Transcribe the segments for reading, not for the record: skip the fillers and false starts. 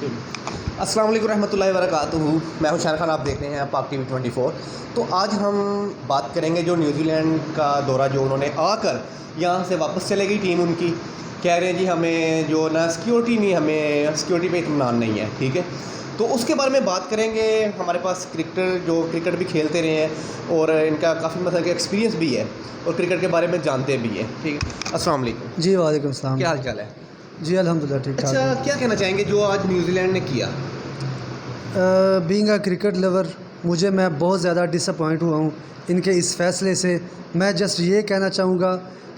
अस्सलाम वालेकुम रहमतुल्लाहि व बरकातुहू। मैं हूं शान खान, आप देख रहे हैं पाक टीवी 24। तो आज हम बात करेंगे जो न्यूजीलैंड का दौरा जो उन्होंने आकर यहाँ से वापस चले गई टीम उनकी, कह रहे हैं जी हमें जो ना सिक्योरिटी नहीं, हमें सिक्योरिटी पे इत्मीनान नहीं है, ठीक है। तो उसके बारे में बात करेंगे। हमारे पास क्रिकेटर जो क्रिकेट भी खेलते रहे हैं और इनका काफ़ी मतलब एक्सपीरियंस भी है और क्रिकेट के बारे में जानते भी हैं, ठीक है। अस्सलाम वालेकुम जी वालेकुम सलाम। क्या हाल चाल है? जी अल्हम्दुलिल्लाह ठीक ठाक। अच्छा, क्या कहना चाहेंगे जो आज न्यूजीलैंड ने किया? बीइंग अ क्रिकेट लवर मैं बहुत ज़्यादा डिसअपॉइंट हुआ हूँ इनके इस फ़ैसले से। मैं जस्ट ये कहना चाहूँगा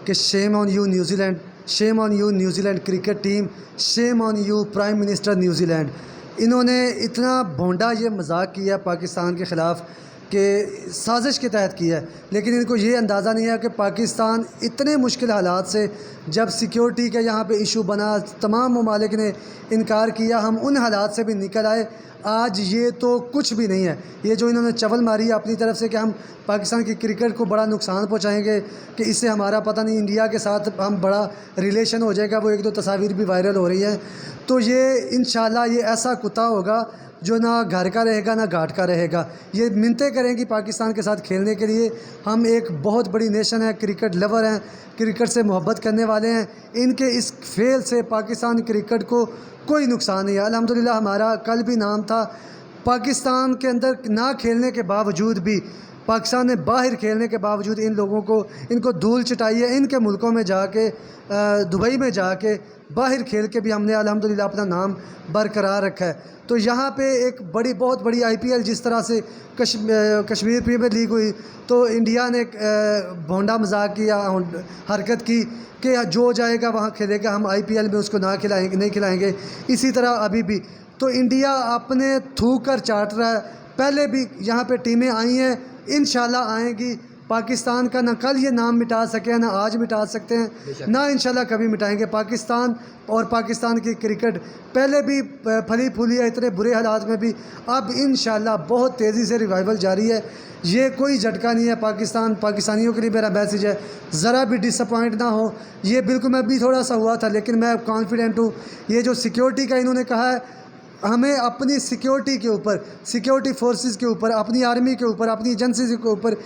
कि shame on you New Zealand, shame on you New Zealand cricket team, shame on you prime minister New Zealand. इन्होंने इतना भोंडा ये मजाक किया पाकिस्तान के ख़िलाफ़ कि साजिश के तहत किया है, लेकिन इनको ये अंदाज़ा नहीं है कि पाकिस्तान इतने मुश्किल हालात से, जब सिक्योरिटी का यहाँ पे इशू बना, तमाम ममालिक ने इनकार किया, हम उन हालात से भी निकल आए। आज ये तो कुछ भी नहीं है। ये जो इन्होंने चवल मारी है अपनी तरफ से कि हम पाकिस्तान की क्रिकेट को बड़ा नुकसान पहुँचाएँगे, कि इससे हमारा पता नहीं इंडिया के साथ हम बड़ा रिलेशन हो जाएगा, वो एक दो तस्वीर भी वायरल हो रही हैं। तो ये इंशाल्लाह ये ऐसा कुत्ता होगा जो ना घर का रहेगा ना घाट का रहेगा। ये मिन्नतें करेंगी पाकिस्तान के साथ खेलने के लिए। हम एक बहुत बड़ी नेशन है, क्रिकेट लवर हैं, क्रिकेट से मोहब्बत करने वाले हैं। इनके इस फेल से पाकिस्तान क्रिकेट को कोई नुकसान नहीं है। अल्हम्दुलिल्लाह हमारा कल भी नाम था। पाकिस्तान के अंदर ना खेलने के बावजूद भी, पाकिस्तान ने बाहर खेलने के बावजूद इन लोगों को, इनको धूल चटाई है। इनके मुल्कों में जाके, दुबई में जाके बाहर खेल के भी हमने अल्हम्दुलिल्लाह अपना नाम बरकरार रखा है। तो यहाँ पे एक बहुत बड़ी IPL जिस तरह से कश्मीर प्रीमियर लीग हुई, तो इंडिया ने भोंडा मजाक किया, हरकत की कि जो जाएगा वहाँ खेलेगा, हम IPL में उसको नहीं खिलाएंगे। इसी तरह अभी भी तो इंडिया अपने थूक कर चाट रहा है। पहले भी यहाँ पे टीमें आई हैं, इंशाल्लाह आएंगी। पाकिस्तान का ना कल ये नाम मिटा सके, ना आज मिटा सकते हैं, ना इंशाल्लाह कभी मिटाएंगे। पाकिस्तान और पाकिस्तान की क्रिकेट पहले भी फली फूली है, इतने बुरे हालात में भी, अब इंशाल्लाह बहुत तेज़ी से रिवाइवल जारी है। ये कोई झटका नहीं है। पाकिस्तानियों के लिए मेरा मैसेज है, ज़रा भी डिसअपॉइंट ना हो। ये बिल्कुल मैं भी थोड़ा सा हुआ था, लेकिन मैं कॉन्फिडेंट हूँ। ये जो सिक्योरिटी का इन्होंने कहा है, हमें अपनी सिक्योरिटी के ऊपर, सिक्योरिटी फोर्सेस के ऊपर, अपनी आर्मी के ऊपर, अपनी एजेंसी के ऊपर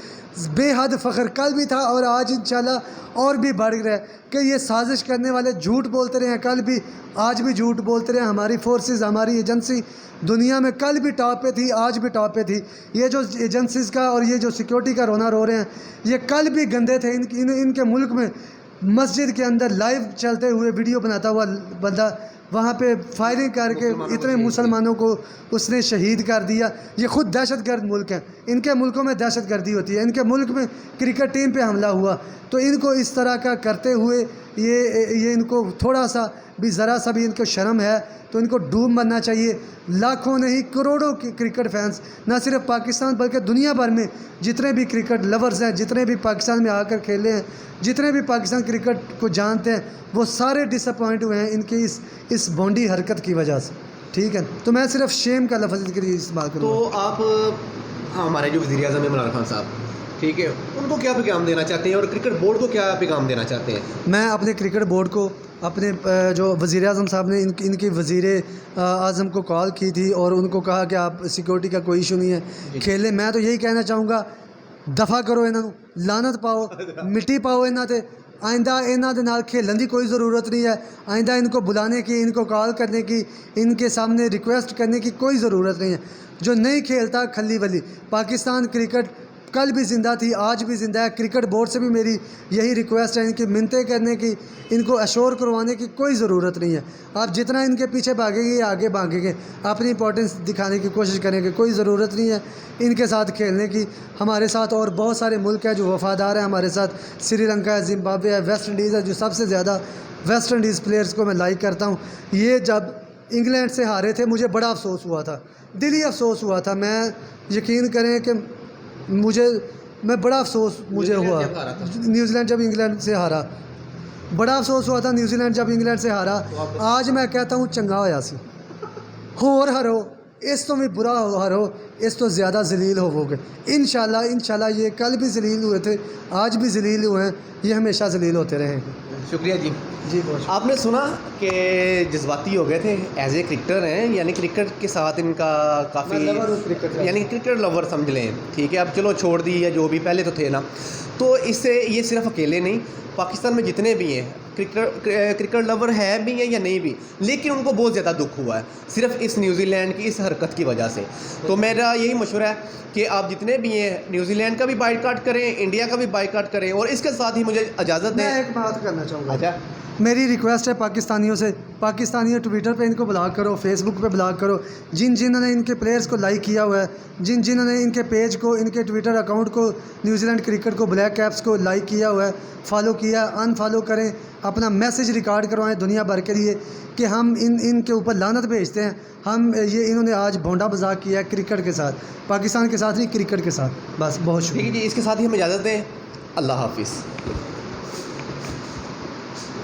बेहद फ़ख्र कल भी था और आज इंशाल्लाह और भी बढ़ रहा है कि ये साजिश करने वाले झूठ बोलते रहे हैं, कल भी आज भी झूठ बोलते रहे। हमारी फोर्सेस, हमारी एजेंसी दुनिया में कल भी टॉप पे थी, आज भी टॉप पे थी। ये जो एजेंसीज़ का और ये जो सिक्योरिटी का रोना रो रहे हैं, ये कल भी गंदे थे। इनके मुल्क में मस्जिद के अंदर लाइव चलते हुए वीडियो बनाता हुआ बंदा वहाँ पे फायरिंग करके इतने मुसलमानों को उसने शहीद कर दिया। ये ख़ुद दहशतगर्द मुल्क हैं, इनके मुल्कों में दहशतगर्दी होती है। इनके मुल्क में क्रिकेट टीम पे हमला हुआ, तो इनको इस तरह का करते हुए ये इनको थोड़ा सा भी, ज़रा सा भी इनको शर्म है तो इनको डूब मरना चाहिए। लाखों नहीं करोड़ों क्रिकेट फैंस, ना सिर्फ पाकिस्तान बल्कि दुनिया भर में जितने भी क्रिकेट लवर्स हैं, जितने भी पाकिस्तान में आकर खेले हैं, जितने भी पाकिस्तान क्रिकेट को जानते हैं, वो सारे डिसअपॉइंट हुए हैं इनकी इस भोंडी हरकत की वजह से, ठीक है। तो मैं सिर्फ शेम का लफ्ज़ के लिए इस्तेमाल करूँ। तो आप हमारे जो वज़ीर आज़म इमरान खान साहब, ठीक है, उनको क्या पैगाम देना चाहते हैं और क्रिकेट बोर्ड को क्या पैगाम देना चाहते हैं? मैं अपने क्रिकेट बोर्ड को, अपने जो वज़ीर आज़म साहब ने इनकी वज़ीर आज़म को कॉल की थी और उनको कहा कि आप सिक्योरिटी का कोई इशू नहीं है, खेले। मैं तो यही कहना चाहूँगा, दफ़ा करो इन्हों, लानत पाओ, मिट्टी पाओ इन्हों ते। आइंदा इन्हों के नाल खेलन की कोई ज़रूरत नहीं है। आइंदा इनको बुलाने की, इनको कॉल करने की, इनके सामने रिक्वेस्ट करने की कोई ज़रूरत नहीं है। जो नहीं खेलता खली वली। पाकिस्तान क्रिकेट कल भी ज़िंदा थी, आज भी ज़िंदा है। क्रिकेट बोर्ड से भी मेरी यही रिक्वेस्ट है, इनकी मिन्नतें करने की, इनको अश्योर करवाने की कोई ज़रूरत नहीं है। आप जितना इनके पीछे भागेंगे आगे भागेंगे, अपनी इंपॉर्टेंस दिखाने की कोशिश करेंगे, कोई ज़रूरत नहीं है इनके साथ खेलने की। हमारे साथ और बहुत सारे मुल्क हैं जो वफ़ादार हैं हमारे साथ। श्रीलंका है, जिम्बाब्वे है, वेस्ट इंडीज़ है, जो सबसे ज़्यादा वेस्ट इंडीज़ प्लेयर्स को मैं लाइक करता हूँ। ये जब इंग्लैंड से हारे थे, मुझे बड़ा अफसोस हुआ था, दिली अफसोस हुआ था। मैं यकीन करें कि मैं बड़ा अफसोस मुझे हुआ न्यूजीलैंड जब इंग्लैंड से हारा, बड़ा अफसोस हुआ था न्यूजीलैंड जब इंग्लैंड से हारा। आज मैं कहता हूँ चंगा होया सी, होर हरो, اس تو بھی برا ہارو، اس تو زیادہ ذلیل ہوو گے انشاءاللہ یہ کل بھی ذلیل ہوئے تھے، آج بھی ذلیل ہوئے ہیں، یہ ہمیشہ ذلیل ہوتے رہیں گے. شکریہ جی. جی بہت آپ نے سنا کہ جذباتی ہو گئے تھے ایز اے کرکٹر ہیں، یعنی کرکٹ کے ساتھ ان کا کافی میں lover ہوں کرکٹ کا. یعنی کرکٹ لور سمجھ لیں. ٹھیک ہے، اب چلو چھوڑ دی یا جو بھی، پہلے تو تھے نا. تو اس سے یہ صرف اکیلے نہیں، پاکستان میں جتنے بھی ہیں کرکٹ لور ہے بھی ہیں یا نہیں بھی، لیکن ان کو بہت زیادہ دکھ ہوا ہے صرف اس نیوزی لینڈ کی اس حرکت کی وجہ سے. تو میرا یہی مشورہ ہے کہ آپ جتنے بھی ہیں نیوزی لینڈ کا بھی بائیکاٹ کریں، انڈیا کا بھی بائیکاٹ کریں، اور اس کے ساتھ ہی مجھے اجازت دیں. میں ایک بات کرنا چاہوں گا. اچھا، میری ریکویسٹ ہے پاکستانیوں سے، پاکستانیوں ٹویٹر پہ ان کو بلاک کرو، فیس بک پہ بلاک کرو، جنہوں نے ان کے پلیئرز کو لائک کیا ہوا ہے، جنہوں نے ان کے پیج کو، ان کے ٹویٹر اکاؤنٹ کو، نیوزی لینڈ کرکٹ کو، بلیک کیپس کو لائک کیا ہوا ہے، فالو کیا، ان فالو کریں، اپنا میسیج ریکارڈ کروائیں دنیا بھر کے لیے کہ ہم ان کے اوپر لعنت بھیجتے ہیں. انہوں نے آج بھونڈا مذاق کیا ہے کرکٹ کے ساتھ، پاکستان کے ساتھ نہیں، کرکٹ کے ساتھ. بس بہت ٹھیک شکریہ. ہے جی، اس کے ساتھ ہی ہم اجازت دیں. اللہ حافظ.